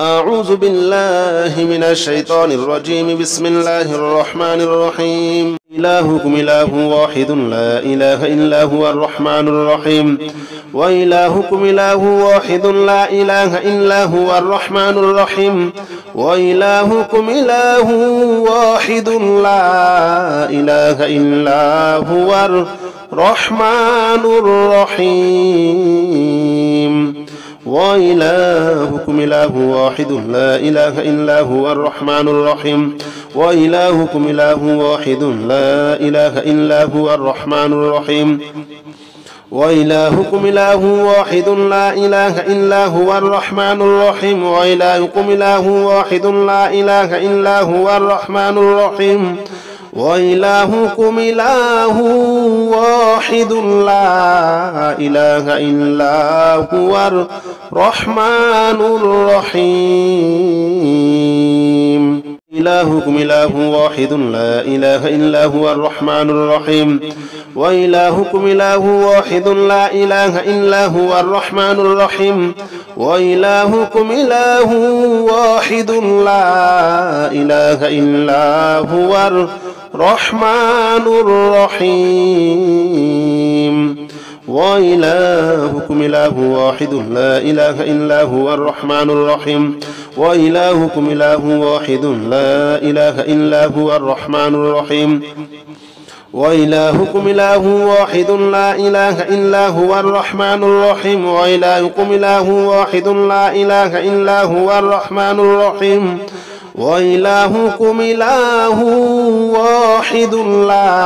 أعوذ بالله من الشيطان الرجيم. بسم الله الرحمن الرحيم. إلهكم إله واحد لا إله إلا هو الرحمن الرحيم. وإلهكم إله واحد لا إله إلا هو الرحمن الرحيم. وإلهكم إله واحد لا إله إلا هو الرحمن الرحيم. وإلهكم إله واحد لا إله إلا هو الرحمن الرحيم. وإلهكم إله واحد لا إله إلا هو الرحمن الرحيم. وإلهكم إله واحد لا إله إلا هو الرحمن الرحيم. وإلهكم إله واحد لا إله إلا هو الرحمن الرحيم. وإلهكم إله واحد لا إله إلا هو الرحمن الرحيم. إلهكم إله واحد لا إله إلا هو الرحمن الرحيم. وإلهكم إله واحد لا إله إلا هو الرحمن الرحيم. وإلهكم إله واحد لا إله إلا هو الرحمن الرحيم. وإلهكم إله واحد لا إله إلا هو الرحمن الرحيم. وإلهكم إله واحد لا إله إلا هو الرحمن الرحيم. وإلهكم إله واحد لا إله إلا هو الرحمن الرحيم. وإلهكم إله واحد لا إله إلا هو الرحمن الرحيم. وإلهكم إله واحد لا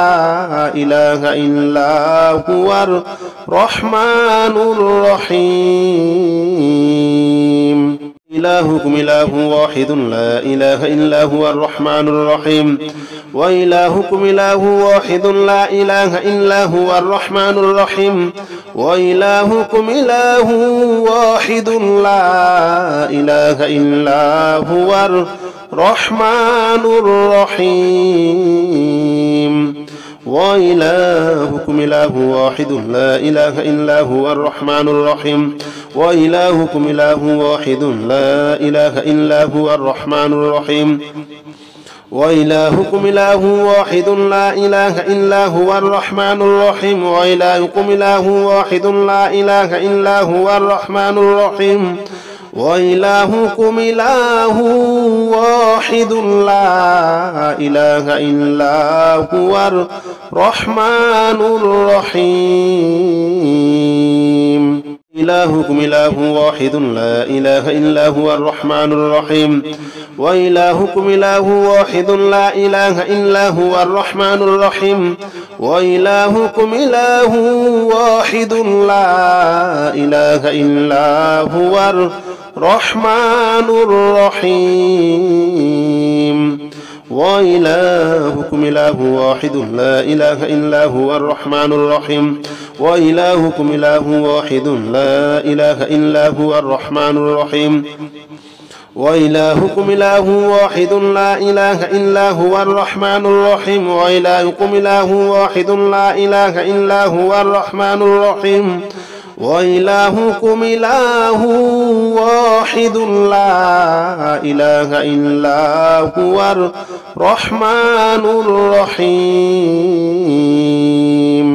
إله إلا هو الرحمن الرحيم. إلهكم إله واحد لا إله إلا هو الرحمن الرحيم. وإلهكم إله واحد لا إله إلا هو الرحمن الرحيم. وإلهكم إله واحد لا إله إلا هو الرحمن الرحيم. وإلهكم إله واحد لا إله إلا هو الرحمن الرحيم. وإلهكم إله واحد لا إله إلا هو الرحمن الرحيم. وإلهكم إله واحد لا إله إلا هو الرحمن الرحيم. وإلهكم إله واحد لا إله إلا هو الرحمن الرحيم. وإلهكم إله واحد لا إله إلا هو الرحمن الرحيم. إلهكم إله واحد لا إله إلا هو الرحمن الرحيم. وإلهكم إله واحد لا إله إلا هو الرحمن الرحيم. وإلهكم إله واحد لا إله إلا هو الرحمن الرحيم. وإلهكم إله واحد لا إله إلا هو الرحمن الرحيم. وإلهكم إله واحد لا إله إلا هو الرحمن الرحيم. وإلهكم إله واحد لا إله إلا هو الرحمن الرحيم. وإلهكم إله واحد لا إله إلا هو الرحمن الرحيم. وإلهكم إله واحد لا إله إلا هو الرحمن الرحيم.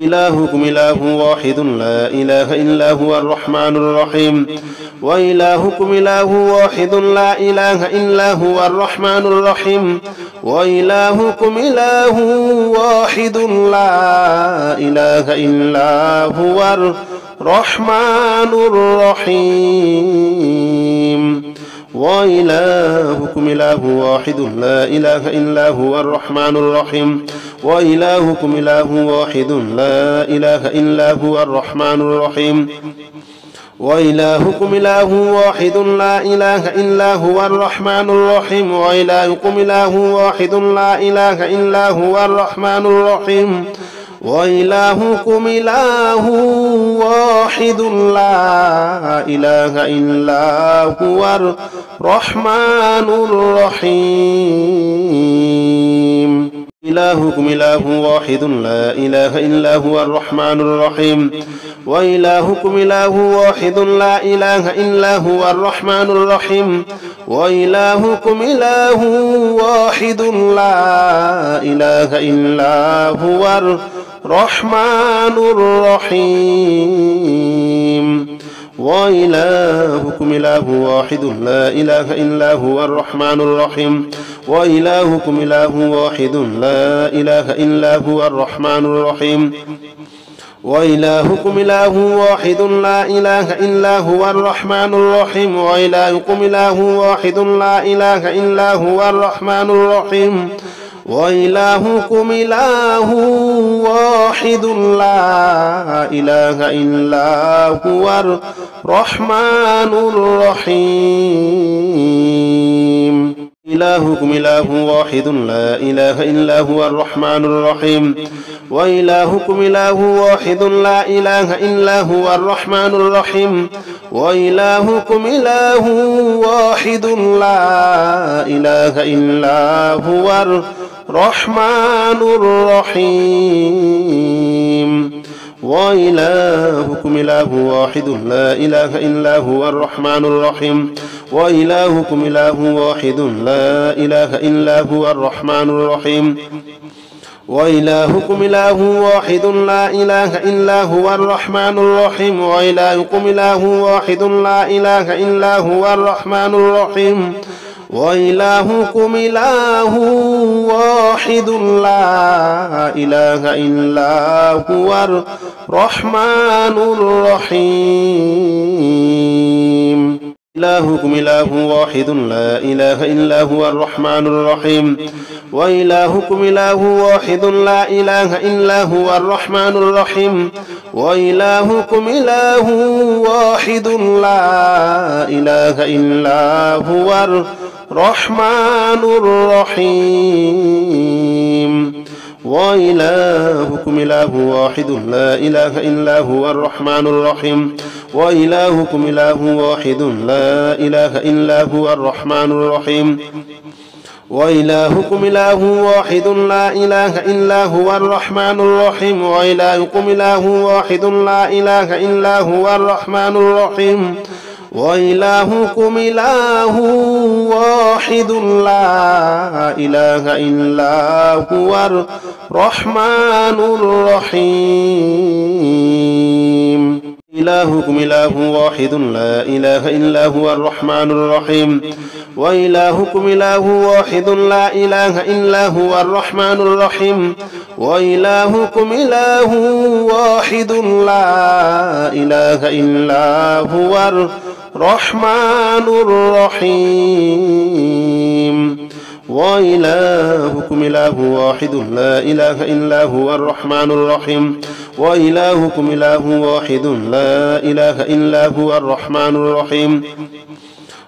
إلهكم إله واحد لا إله إلا هو الرحمن الرحيم. وإلهكم إله واحد لا إله إلا هو الرحمن الرحيم. وإلهكم إله واحد لا إله إلا هو الرحمن الرحيم. وإلهكم إله واحد لا إله إلا هو الرحمن الرحيم. وإلهكم إله واحد لا إله إلا هو الرحمن الرحيم. وإلهكم إله واحد لا إله إلا هو الرحمن الرحيم. وإلهكم إله واحد لا إله إلا هو الرحمن الرحيم. وإلهكم إله واحد لا إله إلا هو الرحمن الرحيم. إلهكم إله واحد لا إله إلا هو الرحمن الرحيم وإلهكم إله واحد لا إله إلا هو الرحمن الرحيم وإلهكم إله واحد لا إله إلا هو الرحمن الرحيم وإلهكم إله واحد لا إله إلا هو الرحمن الرحيم وإلهكم إله واحد لا إله إلا هو الرحمن الرحيم وإلهكم إله واحد لا إله إلا هو الرحمن الرحيم وإلهكم إله واحد لا إله إلا هو الرحمن الرحيم وإلهكم إله واحد لا إله إلا هو الرحمن الرحيم إلهكم إله واحد لا إله إلا هو الرحمن الرحيم وإلهكم إله واحد لا إله إلا هو الرحمن الرحيم وإلهكم إله واحد لا إله إلا هو الرحمن الرحيم وإلهكم إله واحد لا إله إلا هو الرحمن الرحيم وإلهكم إله واحد لا إله إلا هو الرحمن الرحيم وإلهكم إله واحد لا إله إلا هو الرحمن الرحيم وإلهكم إله واحد لا إله إلا هو الرحمن الرحيم وإلهكم إله واحد لا إله إلا هو الرحمن الرحيم إلهكم إله واحد لا إله إلا هو الرحمن الرحيم وإلهكم إله واحد لا إله إلا هو الرحمن الرحيم وإلهكم إله واحد لا إله إلا هو الرحمن الرحيم وإلهكم إله واحد لا إله إلا هو الرحمن الرحيم وإلهكم إله واحد لا إله إلا هو الرحمن الرحيم وإلهكم إله واحد لا إله إلا هو الرحمن الرحيم وإلهكم إله واحد لا إله إلا هو الرحمن الرحيم وإلهكم إله واحد لا إله إلا هو الرحمن الرحيم إلهكم إله واحد لا إله إلا هو الرحمن الرحيم وإلهكم إله واحد لا إله إلا هو الرحمن الرحيم وإلهكم إله واحد لا إله إلا هو الرحمن الرحيم وإلهكم إله واحد لا إله إلا هو الرحمن الرحيم وإلهكم إله واحد لا إله إلا هو الرحمن الرحيم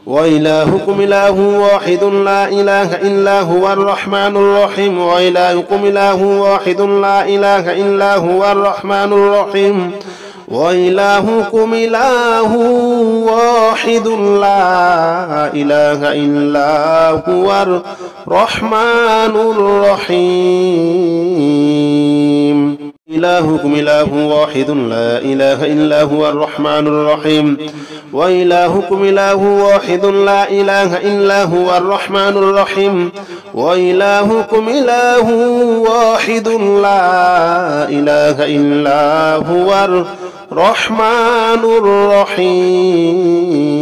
وإلهكم إله واحد لا إله إلا هو الرحمن الرحيم وإلهكم إله واحد لا إله إلا هو الرحمن الرحيم وإلهكم إله واحد لا إله إلا هو الرحمن الرحيم إلهكم إله واحد لا إله إلا هو الرحمن الرحيم وإلهكم إله واحد لا إله إلا هو الرحمن الرحيم وإلهكم إله واحد لا إله إلا هو الرحمن الرحيم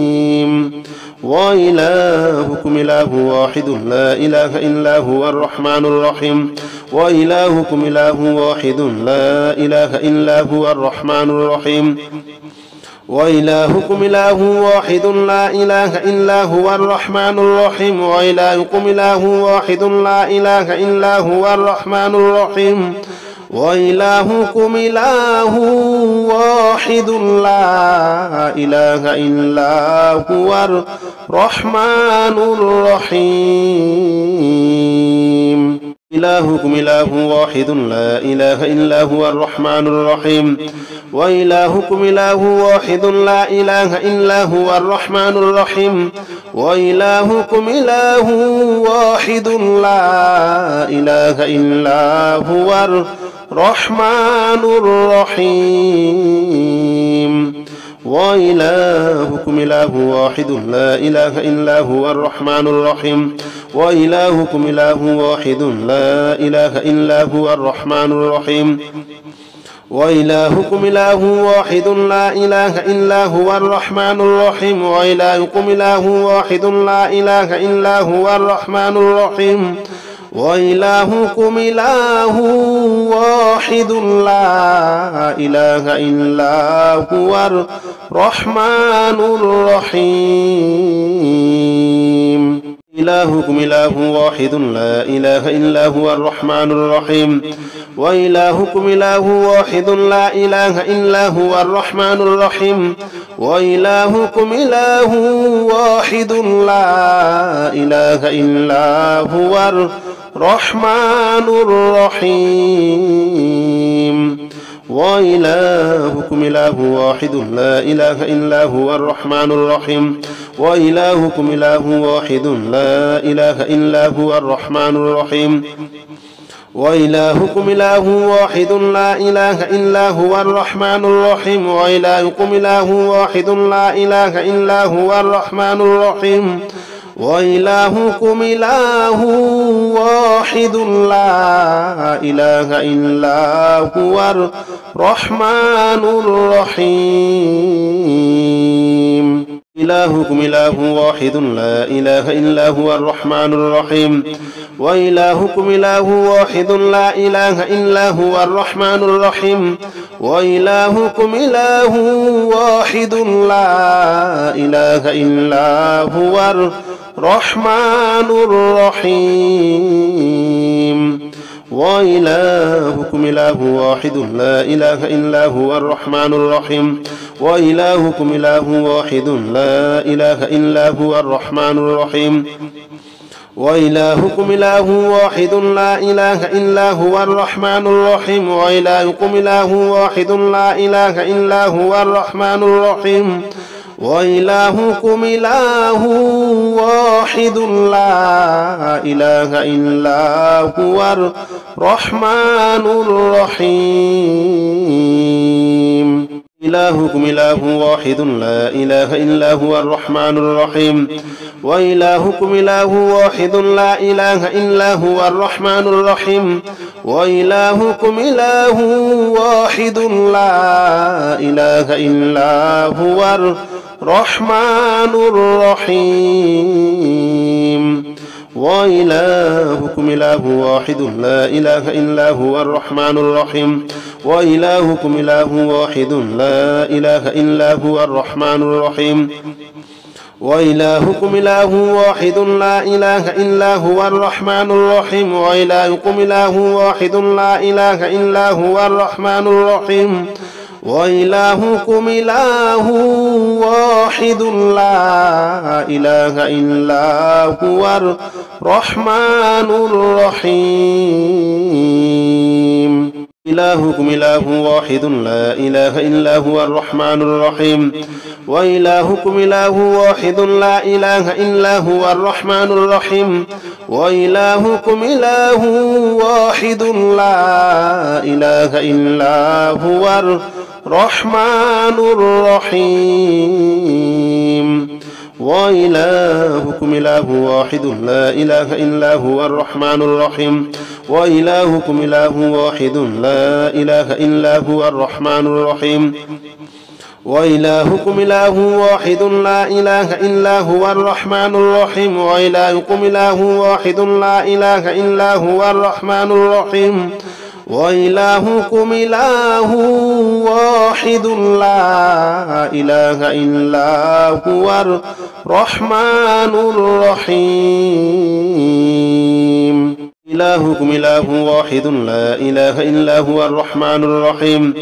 وإلهكم إله واحد لا إله إلا هو الرحمن الرحيم وإلهكم إله واحد لا إله إلا هو الرحمن الرحيم وإلهكم إله واحد لا إله إلا هو الرحمن الرحيم وإلهكم إله واحد لا إله إلا هو الرحمن الرحيم وإلهكم إله واحد لا إله إلا هو الرحمن الرحيم إلهكم إله واحد لا إله إلا هو الرحمن الرحيم وإلهكم إله واحد لا إله إلا هو الرحمن الرحيم وإلهكم إله واحد لا إله إلا هو الرحمن الرحيم وإلهكم إله واحد لا إله إلا هو الرحمن الرحيم وإلهكم إله واحد لا إله إلا هو الرحمن الرحيم وإلهكم إله واحد لا إله إلا هو الرحمن الرحيم وإلهكم إله واحد لا إله إلا هو الرحمن الرحيم وإلهكم إله واحد لا إله إلا هو الرحمن الرحيم إلهكم إله واحد لا إله إلا هو الرحمن الرحيم وإلهكم إله واحد لا إله إلا هو الرحمن الرحيم وإلهكم إله واحد لا إله إلا هو الرحمن الرحيم وإلهكم إله واحد لا إله إلا هو الرحمن الرحيم وإلهكم إله واحد لا إله إلا هو الرحمن الرحيم وإلهكم إله واحد لا إله إلا هو الرحمن الرحيم وإلهكم إله واحد لا إله إلا هو الرحمن الرحيم وإلهكم إله واحد لا إله إلا هو الرحمن الرحيم إلهكم إله واحد لا إله إلا هو الرحمن الرحيم وإلهكم إله واحد لا إله إلا هو الرحمن الرحيم وإلهكم إله واحد لا إله إلا هو الرحمن الرحيم وإلهكم إله واحد لا إله إلا هو الرحمن الرحيم وإلهكم إله واحد لا إله إلا هو الرحمن الرحيم وإلهكم إله واحد لا إله إلا هو الرحمن الرحيم وإلهكم إله واحد لا إله إلا هو الرحمن الرحيم وإلهكم إله واحد لا إله إلا هو الرحمن الرحيم إلهكم إله واحد لا إله إلا هو الرحمن الرحيم وإلهكم إله واحد لا إله إلا هو الرحمن الرحيم وإلهكم إله واحد لا إله إلا هو الرحمن الرحيم وإلهكم إله واحد لا إله إلا هو الرحمن الرحيم وإلهكم إله واحد لا إله إلا هو الرحمن الرحيم وإلهكم إله واحد لا إله إلا هو الرحمن الرحيم وإلهكم إله واحد لا إله إلا هو الرحمن الرحيم وإلهكم إله واحد لا إله إلا هو الرحمن الرحيم إلهكم إله واحد لا إله إلا هو الرحمن الرحيم وإلهكم إله واحد لا إله إلا هو الرحمن الرحيم وإلهكم إله واحد لا إله إلا هو الرحمن الرحيم وإلهكم إله واحد لا إله إلا هو الرحمن الرحيم وإلهكم إله واحد لا إله إلا هو الرحمن الرحيم وإلهكم إله واحد لا إله إلا هو الرحمن الرحيم وإلهكم إله واحد لا إله إلا هو الرحمن الرحيم وإلهكم إله واحد لا إله إلا هو الرحمن الرحيم إلهكم إله واحد لا إله إلا هو الرحمن الرحيم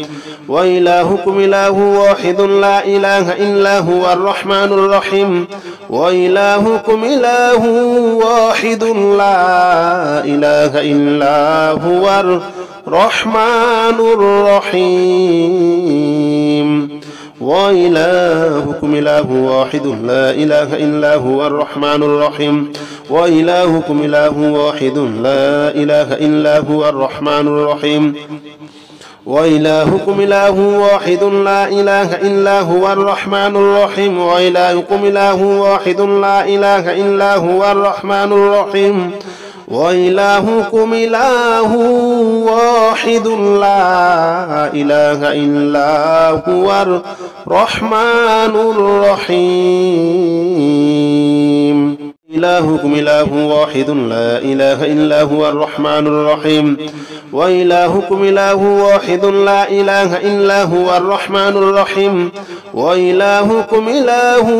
وإلهكم إله واحد لا إله إلا هو الرحمن الرحيم وإلهكم إله واحد لا إله إلا هو الرحمن الرحيم وإلهكم إله واحد لا إله إلا هو الرحمن الرحيم وإلهكم إله واحد لا إله إلا هو الرحمن الرحيم وإلهكم إله واحد لا إله إلا هو الرحمن الرحيم وإلهكم إله واحد لا إله إلا هو الرحمن الرحيم وإلهكم إله واحد لا إله إلا هو الرحمن الرحيم إلهكم إله واحد لا إله إلا هو الرحمن الرحيم وإلهكم إله واحد لا إله إلا هو الرحمن الرحيم وإلهكم إله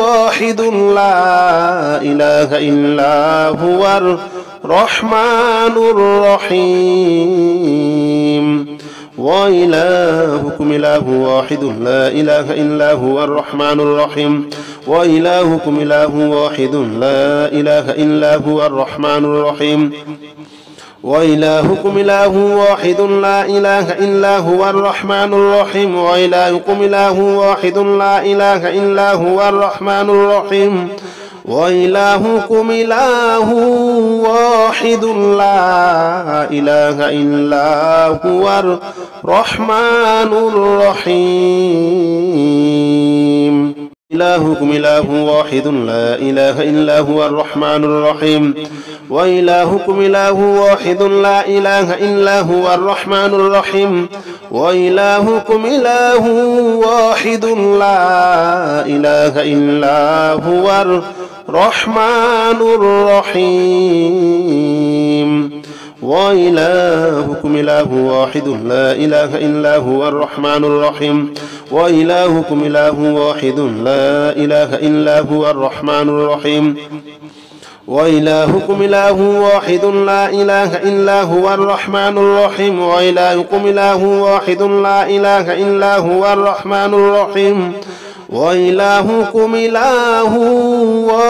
واحد لا إله إلا هو الرحمن الرحيم وإلهكم إله واحد لا إله إلا هو الرحمن الرحيم وإلهكم إله واحد لا إله إلا هو الرحمن الرحيم وإلهكم إله واحد لا إله إلا هو الرحمن الرحيم وإلهكم إله واحد لا إله إلا هو الرحمن الرحيم وإلهكم إله واحد لا إله إلا هو الرحمن الرحيم إلهكم إله واحد لا إله إلا هو الرحمن الرحيم وإلهكم إله واحد لا إله إلا هو الرحمن الرحيم وإلهكم إله واحد لا إله إلا هو الرحمن الرحيم وإلهكم إله واحد لا إله إلا هو الرحمن الرحيم وإلهكم إله واحد لا إله إلا هو الرحمن الرحيم وإلهكم إله واحد لا إله إلا هو الرحمن الرحيم وإلهكم إله واحد لا إله إلا هو الرحمن الرحيم وإلهكم إله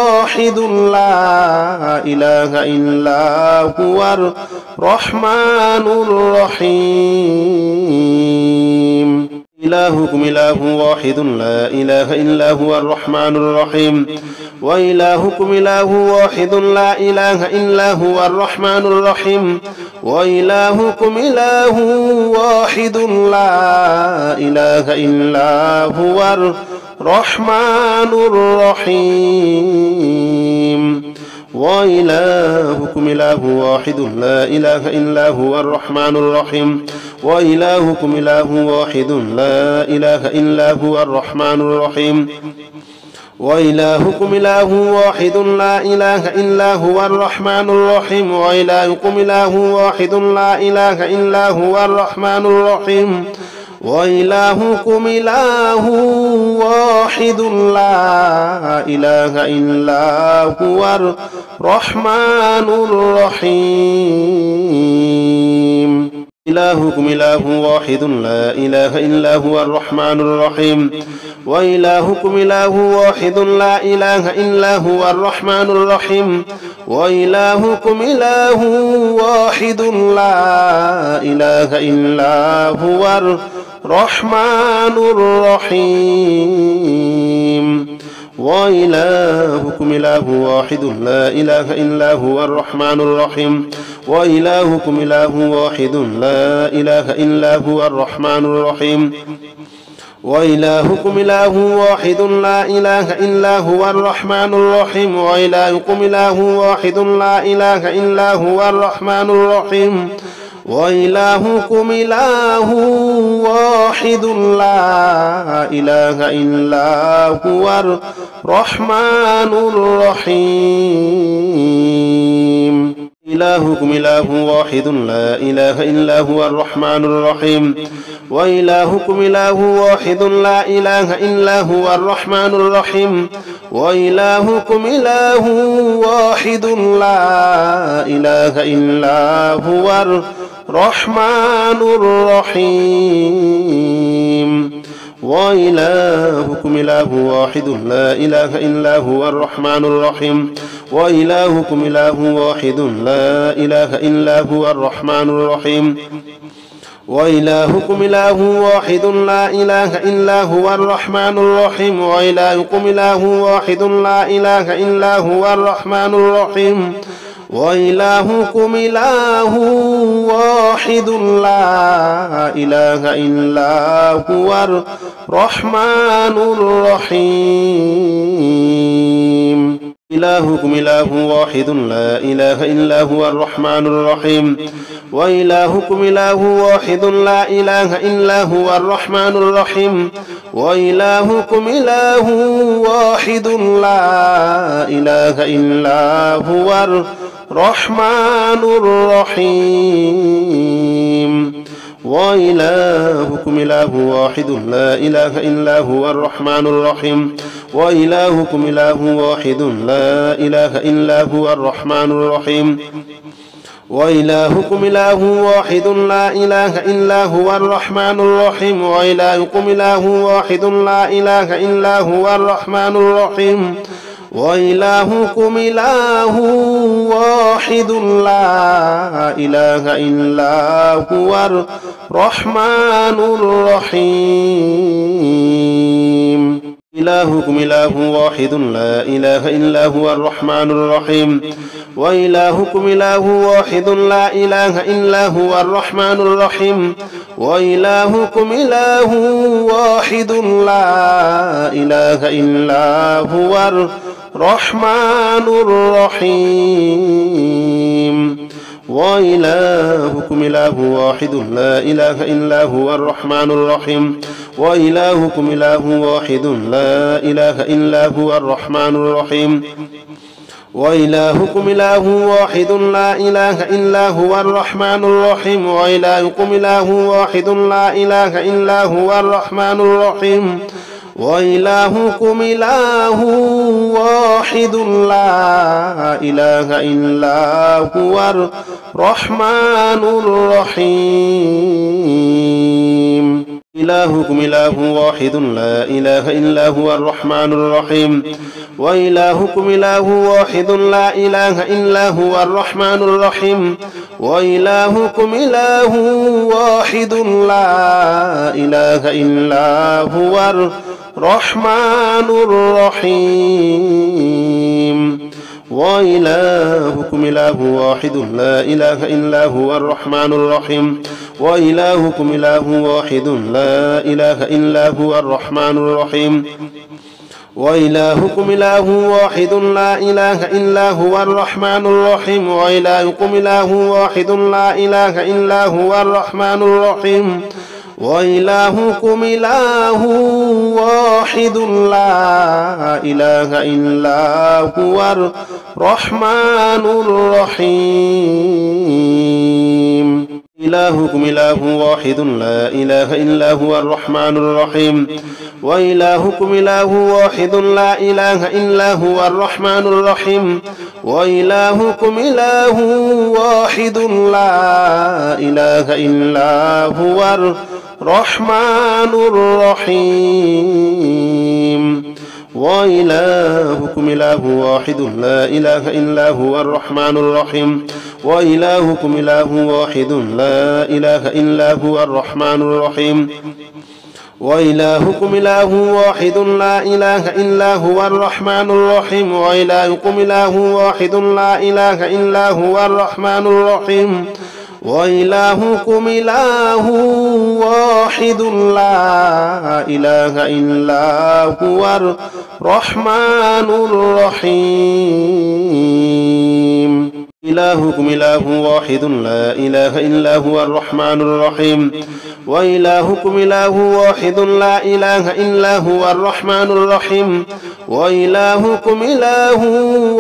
واحد لا إله إلا هو الرحمن الرحيم إلهكم إله واحد لا إله إلا هو الرحمن الرحيم وإلهكم إله واحد لا إله إلا هو الرحمن الرحيم وإلهكم إله واحد لا إله إلا هو الرحمن الرحيم وإلهكم إله واحد لا إله إلا هو الرحمن الرحيم وإلهكم إله واحد لا إله إلا هو الرحمن الرحيم وإلهكم إله واحد لا إله إلا هو الرحمن الرحيم وإلهكم إله واحد لا إله إلا هو الرحمن الرحيم وإلهكم إله واحد لا إله إلا هو الرحمن الرحيم إلهكم إله واحد لا إله إلا هو الرحمن الرحيم وإلهكم إله واحد لا إله إلا هو الرحمن الرحيم وإلهكم إله واحد لا إله إلا هو الرحمن الرحيم وإلهكم إله واحد لا إله إلا هو الرحمن الرحيم وإلهكم إله واحد لا إله إلا هو الرحمن الرحيم وإلهكم إله واحد لا إله إلا هو الرحمن الرحيم وإلهكم إله واحد لا إله إلا هو الرحمن الرحيم وإلهكم إله واحد لا إله إلا هو الرحمن الرحيم إلهكم إله واحد لا إله إلا هو الرحمن الرحيم وإلهكم إله واحد لا إله إلا هو الرحمن الرحيم وإلهكم إله واحد لا إله إلا هو الرحمن الرحيم وإلهكم إله واحد لا إله إلا هو الرحمن الرحيم وإلهكم إله واحد لا إله إلا هو الرحمن الرحيم وإلهكم إله واحد لا إله إلا هو الرحمن الرحيم وإلهكم إله واحد لا إله إلا هو الرحمن الرحيم وإلهكم إله واحد لا إله إلا هو الرحمن الرحيم إلهكم إله واحد لا إله إلا هو الرحمن الرحيم وإلهكم إله واحد لا إله إلا هو الرحمن الرحيم وإلهكم إله واحد لا إله إلا هو الرحمن الرحيم وإلهكم إله واحد لا إله إلا هو الرحمن الرحيم وإلهكم إله واحد لا إله إلا هو الرحمن الرحيم وإلهكم إله واحد لا إله إلا هو الرحمن الرحيم وإلهكم إله واحد لا إله إلا هو الرحمن الرحيم وإلهكم إله واحد لا إله إلا هو الرحمن الرحيم إلهكم إله واحد لا إله إلا هو الرحمن الرحيم وإلهكم إله واحد لا إله إلا هو الرحمن الرحيم وإلهكم إله واحد لا إله إلا هو الرحمن الرحيم وإلهكم إله واحد لا إله إلا هو الرحمن الرحيم وإلهكم إله واحد لا إله إلا هو الرحمن الرحيم وإلهكم إله واحد لا إله إلا هو الرحمن الرحيم وإلهكم إله واحد لا إله إلا هو الرحمن الرحيم وإلهكم إله واحد لا إله إلا هو الرحمن الرحيم إلهكم إله واحد لا إله إلا هو الرحمن الرحيم وإلهكم إله واحد لا إله إلا هو الرحمن الرحيم وإلهكم إله واحد لا إله إلا هو الرحمن الرحيم وإلهكم إله واحد لا إله إلا هو الرحمن الرحيم وإلهكم إله واحد لا إله إلا هو الرحمن الرحيم وإلهكم إله واحد لا إله إلا هو الرحمن الرحيم وإلهكم إله واحد لا إله إلا هو الرحمن الرحيم وإلهكم إله واحد لا إله إلا هو الرحمن الرحيم إلهكم إله واحد لا إله إلا هو الرحمن الرحيم وإلهكم إله واحد لا إله إلا هو الرحمن الرحيم وإلهكم إله واحد لا إله إلا هو الرحمن الرحيم وإلهكم إله واحد لا إله إلا هو الرحمن الرحيم وإلهكم إله واحد لا إله إلا هو الرحمن الرحيم وإلهكم إله واحد لا إله إلا هو الرحمن الرحيم وإلهكم إله واحد لا إله إلا هو الرحمن الرحيم وإلهكم إله واحد لا إله إلا هو الرحمن الرحيم إلهكم إله واحد لا إله إلا هو الرحمن الرحيم وإلهكم إله واحد لا إله إلا هو الرحمن الرحيم وإلهكم إله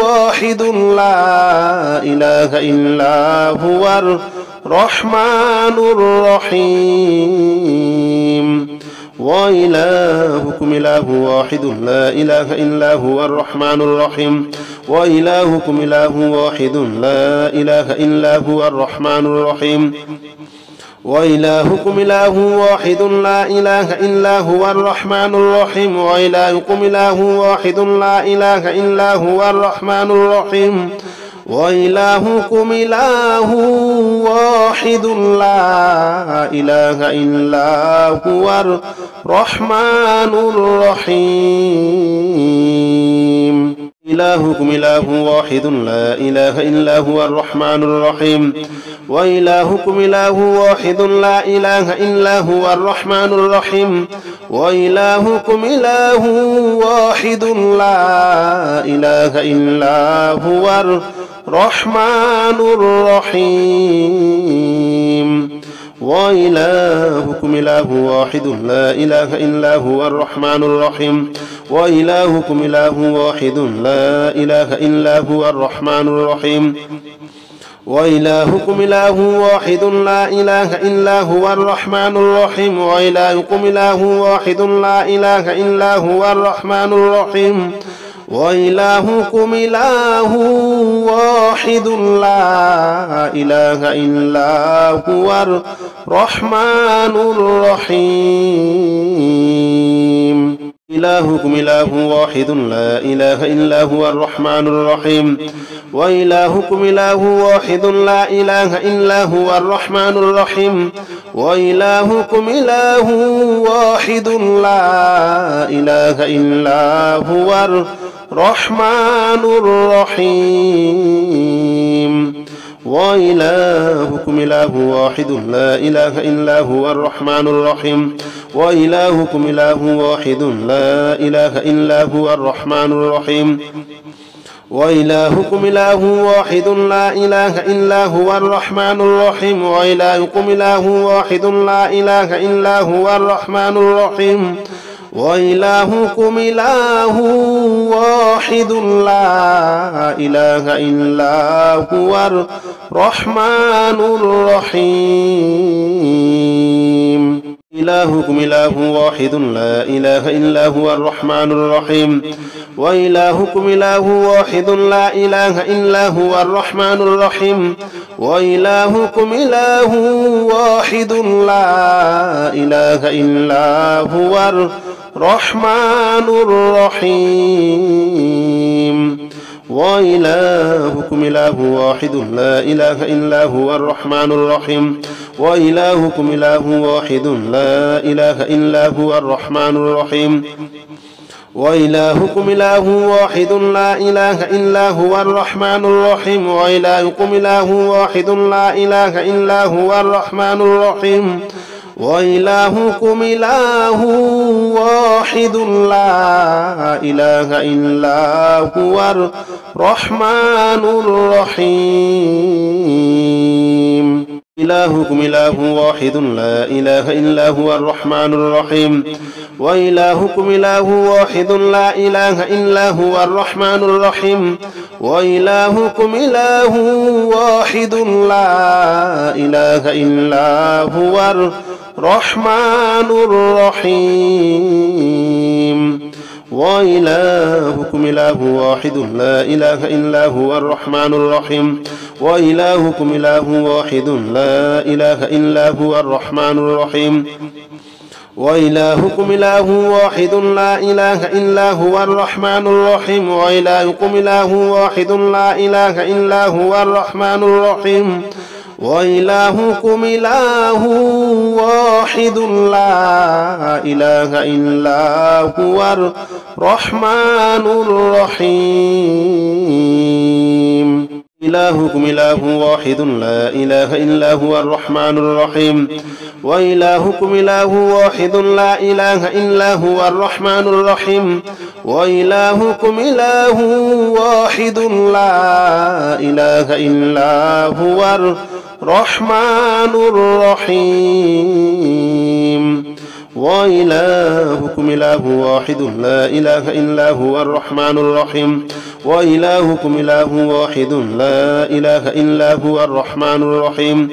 واحد لا إله إلا هو الرحمن الرحيم وإلهكم إله واحد لا إله إلا هو الرحمن الرحيم وإلهكم إله واحد لا إله إلا هو الرحمن الرحيم وإلهكم إله واحد لا إله إلا هو الرحمن الرحيم وإلهكم إله واحد لا إله إلا هو الرحمن الرحيم وإلهكم إله واحد لا إله إلا هو الرحمن الرحيم إلهكم إله واحد لا إله إلا هو الرحمن الرحيم وإلهكم إله واحد لا إله إلا هو الرحمن الرحيم وإلهكم إله واحد لا إله إلا هو الرحمن الرحيم وإلهكم إله واحد لا إله إلا هو الرحمن الرحيم وإلهكم إله واحد لا إله إلا هو الرحمن الرحيم وإلهكم إله واحد لا إله إلا هو الرحمن الرحيم وإلهكم إله واحد لا إله إلا هو الرحمن الرحيم وإلهكم إله واحد لا إله إلا هو الرحمن الرحيم إلهكم إله واحد لا إله إلا هو الرحمن الرحيم وإلهكم إله واحد لا إله إلا هو الرحمن الرحيم وإلهكم إله واحد لا إله إلا هو الرحمن الرحيم وإلهكم إله واحد لا إله إلا هو الرحمن الرحيم وإلهكم إله واحد لا إله إلا هو الرحمن الرحيم وإلهكم إله واحد لا إله إلا هو الرحمن الرحيم وإلهكم إله واحد لا إله إلا هو الرحمن الرحيم وإلهكم إله واحد لا إله إلا هو الرحمن الرحيم إلهكم إله واحد لا إله إلا هو الرحمن الرحيم وإلهكم إله واحد لا إله إلا هو الرحمن الرحيم وإلهكم إله واحد لا إله إلا هو الرحمن الرحيم وإلهكم إله واحد لا إله إلا هو الرحمن الرحيم وإلهكم إله واحد لا إله إلا هو الرحمن الرحيم وإلهكم إله واحد لا إله إلا هو الرحمن الرحيم وإلهكم إله واحد لا إله إلا هو الرحمن الرحيم وإلهكم إله واحد لا إله إلا هو الرحمن الرحيم إلهكم إله واحد لا إله إلا هو الرحمن الرحيم وإلهكم إله واحد لا إله إلا هو الرحمن الرحيم وإلهكم إله واحد لا إله إلا هو الرحمن الرحيم وإلهكم إله واحد لا إله إلا هو الرحمن الرحيم وإلهكم إله واحد لا إله إلا هو الرحمن الرحيم وإلهكم إله واحد لا إله إلا هو الرحمن الرحيم وإلهكم إله واحد لا إله إلا هو الرحمن الرحيم وإلهكم إله واحد لا إله إلا هو الرحمن الرحيم إلهكم إله واحد لا إله إلا هو الرحمن الرحيم وإلهكم إله واحد لا إله إلا هو الرحمن الرحيم وإلهكم إله واحد لا إله إلا هو الرحمن الرحيم وإلهكم إله واحد لا إله إلا هو الرحمن الرحيم وإلهكم إله واحد لا إله إلا هو الرحمن الرحيم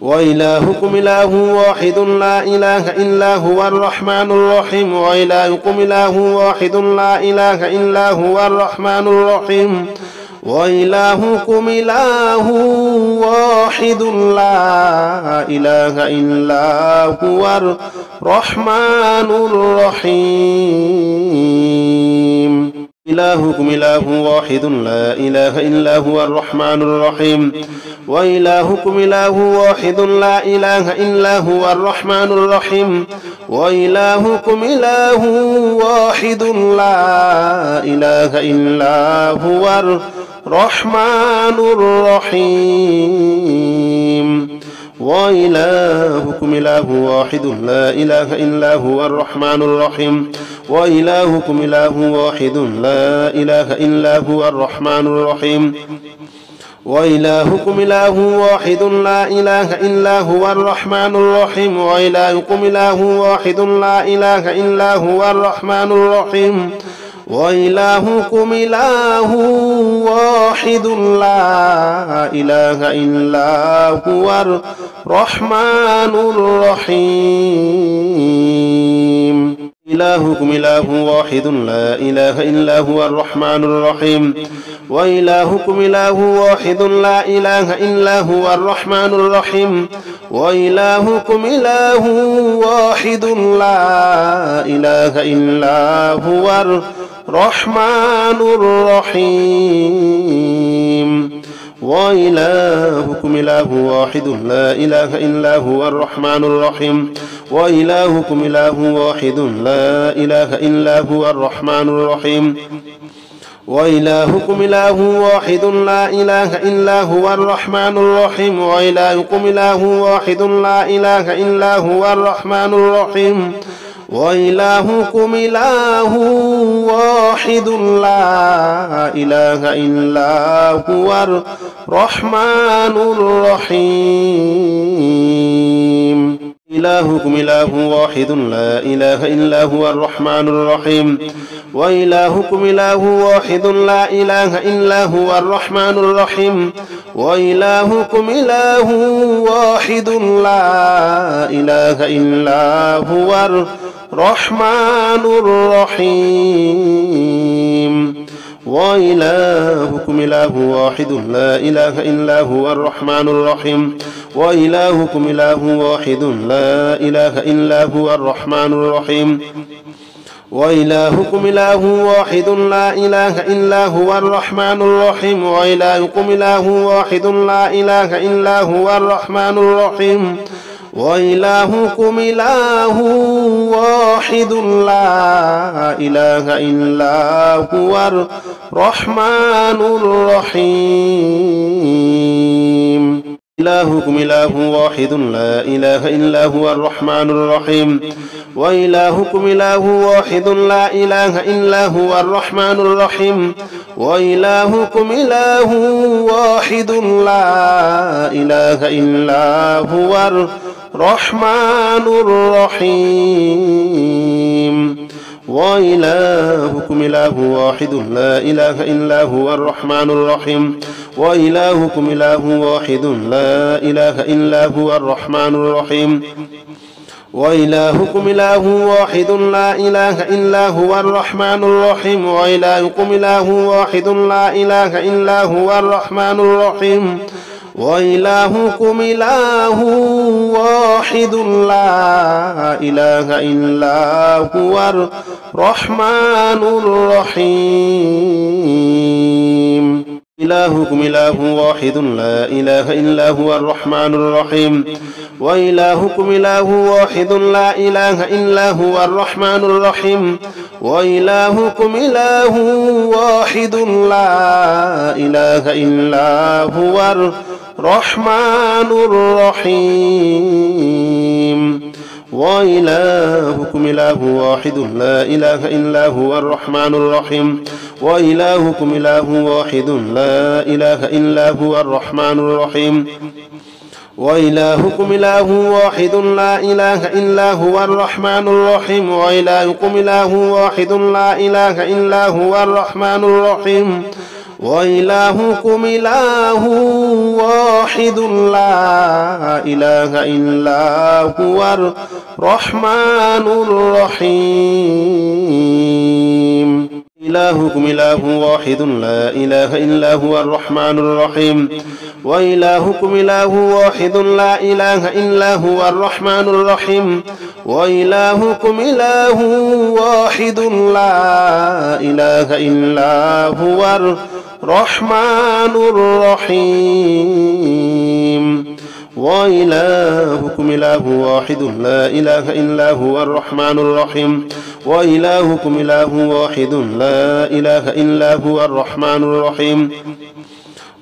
وإلهكم إله واحد لا إله إلا هو الرحمن الرحيم وإلهكم إله واحد لا إله إلا هو الرحمن الرحيم وإلهكم إله واحد لا إله إلا هو الرحمن الرحيم إلهكم إله واحد لا إله إلا هو الرحمن الرحيم وإلهكم إله واحد لا إله إلا هو الرحمن الرحيم وإلهكم إله واحد لا إله إلا هو الرحمن الرحيم وإلهكم إله واحد لا إله إلا هو الرحمن الرحيم وإلهكم إله واحد لا إله إلا هو الرحمن الرحيم وإلهكم إله واحد لا إله إلا هو الرحمن الرحيم وإلهكم إله واحد لا إله إلا هو الرحمن الرحيم وإلهكم إله واحد لا إله إلا هو الرحمن الرحيم إلهكم إله واحد لا إله إلا هو الرحمن الرحيم وإلهكم إله واحد لا إله إلا هو الرحمن الرحيم وإلهكم إله واحد لا إله إلا هو الرحمن الرحيم وإلهكم إله واحد لا إله إلا هو الرحمن الرحيم وإلهكم إله واحد لا إله إلا هو الرحمن الرحيم وإلهكم إله واحد لا إله إلا هو الرحمن الرحيم وإلهكم إله واحد لا إله إلا هو الرحمن الرحيم وإلهكم إله واحد لا إله إلا هو الرحمن الرحيم إلهكم إله واحد لا إله إلا هو الرحمن الرحيم وإلهكم إله واحد لا إله إلا هو الرحمن الرحيم وإلهكم إله واحد لا إله إلا هو الرحمن الرحيم وإلهكم إله واحد لا إله إلا هو الرحمن الرحيم وإلهكم إله واحد لا إله إلا هو الرحمن الرحيم وإلهكم إله واحد لا إله إلا هو الرحمن الرحيم وإلهكم إله واحد لا إله إلا هو الرحمن الرحيم وإلهكم إله واحد لا إله إلا هو الرحمن الرحيم إلهكم إله واحد لا إله إلا هو الرحمن الرحيم وإلهكم إله واحد لا إله إلا هو الرحمن الرحيم وإلهكم إله واحد لا إله إلا هو الرحمن الرحيم وإلهكم إله واحد لا إله إلا هو الرحمن الرحيم وإلهكم إله واحد لا إله إلا هو الرحمن الرحيم وإلهكم إله واحد لا إله إلا هو الرحمن الرحيم وإلهكم إله واحد لا إله إلا هو الرحمن الرحيم وإلهكم إله واحد لا إله إلا هو الرحمن الرحيم إلهكم إله واحد لا إله إلا هو الرحمن الرحيم وإلهكم إله واحد لا إله إلا هو الرحمن الرحيم وإلهكم إله واحد لا إله إلا هو الرحمن الرحيم وإلهكم إله واحد لا إله إلا هو الرحمن الرحيم وإلهكم إله واحد لا إله إلا هو الرحمن الرحيم وإلهكم إله واحد لا إله إلا هو الرحمن الرحيم وإلهكم إله واحد لا إله إلا هو الرحمن الرحيم وإلهكم إله واحد لا إله إلا هو الرحمن الرحيم إلهكم إله واحد لا إله إلا هو الرحمن الرحيم وإلهكم إله واحد لا إله إلا هو الرحمن الرحيم وإلهكم إله واحد لا إله إلا هو الرحمن الرحيم وإلهكم إله واحد لا إله إلا هو الرحمن الرحيم وإلهكم إله واحد لا إله إلا هو الرحمن الرحيم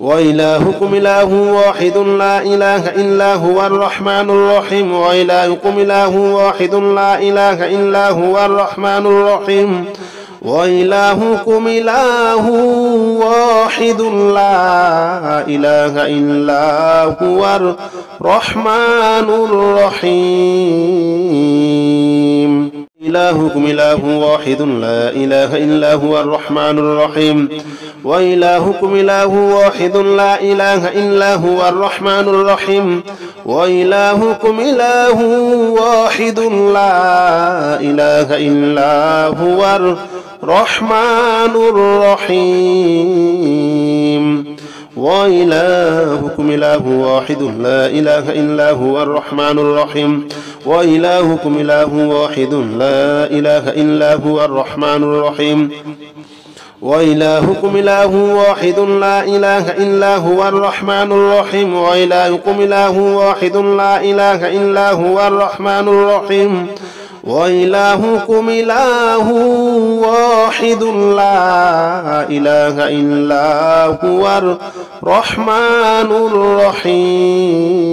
وإلهكم إله واحد لا إله إلا هو الرحمن الرحيم وإلهكم إله واحد لا إله إلا هو الرحمن الرحيم وإلهكم إله واحد لا إله إلا هو الرحمن الرحيم إلهكم إله واحد لا إله إلا هو الرحمن الرحيم وإلهكم إله واحد لا إله إلا هو الرحمن الرحيم وإلهكم إله واحد لا إله إلا هو الرحمن الرحيم وإلهكم إله واحد لا إله إلا هو الرحمن الرحيم وإلهكم إله واحد لا إله إلا هو الرحمن الرحيم وإلهكم إله واحد لا إله إلا هو الرحمن الرحيم وإلهكم إله واحد لا إله إلا هو الرحمن الرحيم وإلهكم إله واحد لا إله إلا هو الرحمن الرحيم